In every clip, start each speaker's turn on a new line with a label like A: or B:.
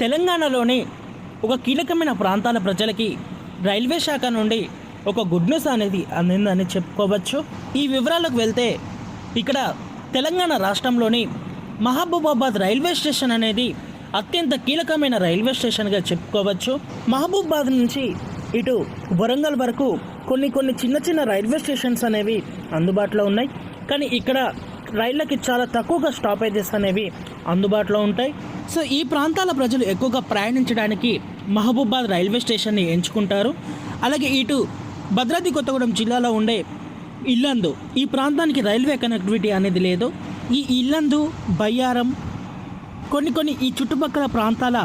A: తెలంగాణలోని ఒక కీలకమైన ప్రాంతాల ప్రజలకి రైల్వే శాఖ నుండి ఒక గుడ్ న్యూస్ అనేది అందిందని చెప్పుకోవచ్చు. ఈ వివరాలకు వెళ్తే ఇక్కడ తెలంగాణ రాష్ట్రంలోని మహబూబాబాద్ రైల్వే స్టేషన్ అనేది అత్యంత కీలకమైన రైల్వే స్టేషన్గా చెప్పుకోవచ్చు. మహబూబాబాద్ నుంచి ఇటు వరంగల్ వరకు కొన్ని చిన్న చిన్న రైల్వే స్టేషన్స్ అనేవి అందుబాటులో ఉన్నాయి. కానీ ఇక్కడ రైళ్ళకి చాలా తక్కువగా స్టాపేజెస్ అనేవి అందుబాటులో ఉంటాయి. సో ఈ ప్రాంతాల ప్రజలు ఎక్కువగా ప్రయాణించడానికి మహబూబాబాద్ రైల్వే స్టేషన్ని ఎంచుకుంటారు. అలాగే ఇటు భద్రాద్రి కొత్తగూడెం జిల్లాలో ఉండే ఇల్లందు, ఈ ప్రాంతానికి రైల్వే కనెక్టివిటీ అనేది లేదు. ఈ ఇల్లందు, బయ్యారం, కొన్ని ఈ చుట్టుపక్కల ప్రాంతాల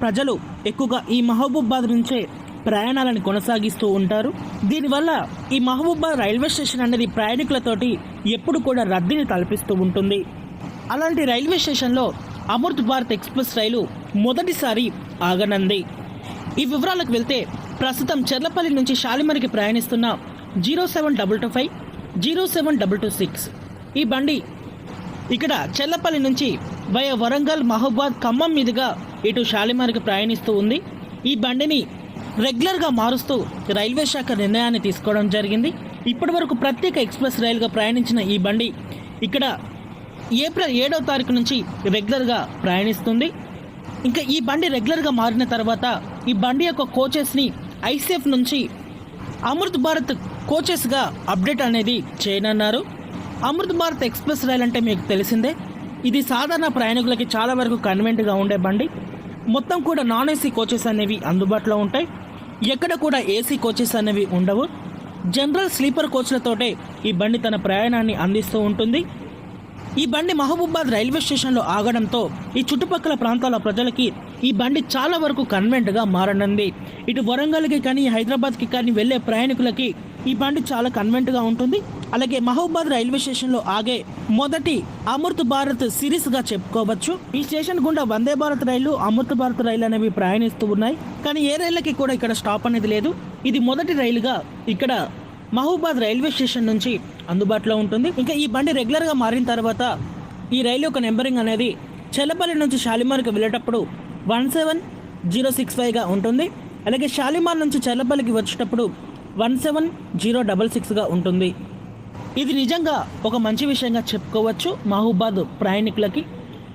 A: ప్రజలు ఎక్కువగా ఈ మహబూబాబాద్ నుంచే ప్రయాణాలను కొనసాగిస్తూ ఉంటారు. దీనివల్ల ఈ మహబూబాబాద్ రైల్వే స్టేషన్ అనేది ప్రయాణికులతోటి ఎప్పుడు కూడా రద్దీని తలపిస్తూ ఉంటుంది. అలాంటి రైల్వే స్టేషన్లో అమృత్ భారత్ ఎక్స్ప్రెస్ రైలు మొదటిసారి ఆగనుంది. ఈ వివరాలకు వెళ్తే ప్రస్తుతం చెర్లపల్లి నుంచి షాలిమర్కి ప్రయాణిస్తున్న 07225, 07226 ఈ బండి ఇక్కడ చెర్లపల్లి నుంచి వయ వరంగల్, మహబూబాద్, ఖమ్మం మీదుగా ఇటు షాలిమార్కి ప్రయాణిస్తూ ఉంది. ఈ బండిని రెగ్యులర్గా మారుస్తూ రైల్వే శాఖ నిర్ణయాన్ని తీసుకోవడం జరిగింది. ఇప్పటి వరకు ప్రత్యేక ఎక్స్ప్రెస్ రైలుగా ప్రయాణించిన ఈ బండి ఇక్కడ ఏప్రిల్ 7వ తారీఖు నుంచి రెగ్యులర్గా ప్రయాణిస్తుంది. ఇంకా ఈ బండి రెగ్యులర్గా మారిన తర్వాత ఈ బండి యొక్క కోచెస్ని ఐసీఎఫ్ నుంచి అమృత్ భారత్ కోచెస్గా అప్డేట్ అనేది చేయనున్నారు. అమృత్ భారత్ ఎక్స్ప్రెస్ రైలు అంటే మీకు తెలిసిందే, ఇది సాధారణ ప్రయాణికులకి చాలా వరకు కన్వీనియంట్గా ఉండే బండి. మొత్తం కూడా నాన్ ఏసీ కోచెస్ అనేవి అందుబాటులో ఉంటాయి. ఎక్కడ కూడా ఏసీ కోచెస్ అనేవి ఉండవు. జనరల్ స్లీపర్ కోచ్లతోటే ఈ బండి తన ప్రయాణాన్ని అందిస్తూ ఉంటుంది. ఈ బండి మహబూబాబాద్ రైల్వే స్టేషన్లో ఆగడంతో ఈ చుట్టుపక్కల ప్రాంతాల ప్రజలకి ఈ బండి చాలా వరకు కన్వీనియంట్గా మారనుంది. ఇటు వరంగల్కి కానీ హైదరాబాద్కి కానీ వెళ్ళే ప్రయాణికులకి ఈ బండి చాలా కన్వీనియంట్గా ఉంటుంది. అలాగే మహబూబాబాద్ రైల్వే స్టేషన్లో ఆగే మొదటి అమృత్ భారత్ సిరీస్గా చెప్పుకోవచ్చు. ఈ స్టేషన్ గుండా వందే భారత్ రైలు, అమృత్ భారత్ రైలు అనేవి ప్రయాణిస్తూ ఉన్నాయి. కానీ ఏ రైళ్ళకి కూడా ఇక్కడ స్టాప్ అనేది లేదు. ఇది మొదటి రైలుగా ఇక్కడ మహబూబాబాద్ రైల్వే స్టేషన్ నుంచి అందుబాటులో ఉంటుంది. ఇంకా ఈ బండి రెగ్యులర్గా మారిన తర్వాత ఈ రైలు యొక్క నెంబరింగ్ అనేది చెల్లపల్లి నుంచి షాలిమార్కి వెళ్ళేటప్పుడు 17065గా ఉంటుంది. అలాగే షాలిమార్ నుంచి చెల్లపల్లికి వచ్చేటప్పుడు 17066గా ఉంటుంది. ఇది నిజంగా ఒక మంచి విషయంగా చెప్పుకోవచ్చు మహబూబాబాద్ ప్రయాణికులకి.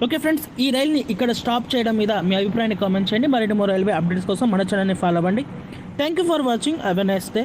A: ఓకే ఫ్రెండ్స్, ఈ రైల్ని ఇక్కడ స్టాప్ చేయడం మీద మీ అభిప్రాయాన్ని కామెంట్ చేయండి. మరిన్ని రైల్వే అప్డేట్స్ కోసం మన ఛానల్ని ఫాలో అవ్వండి. Thank you for watching. Have a nice day.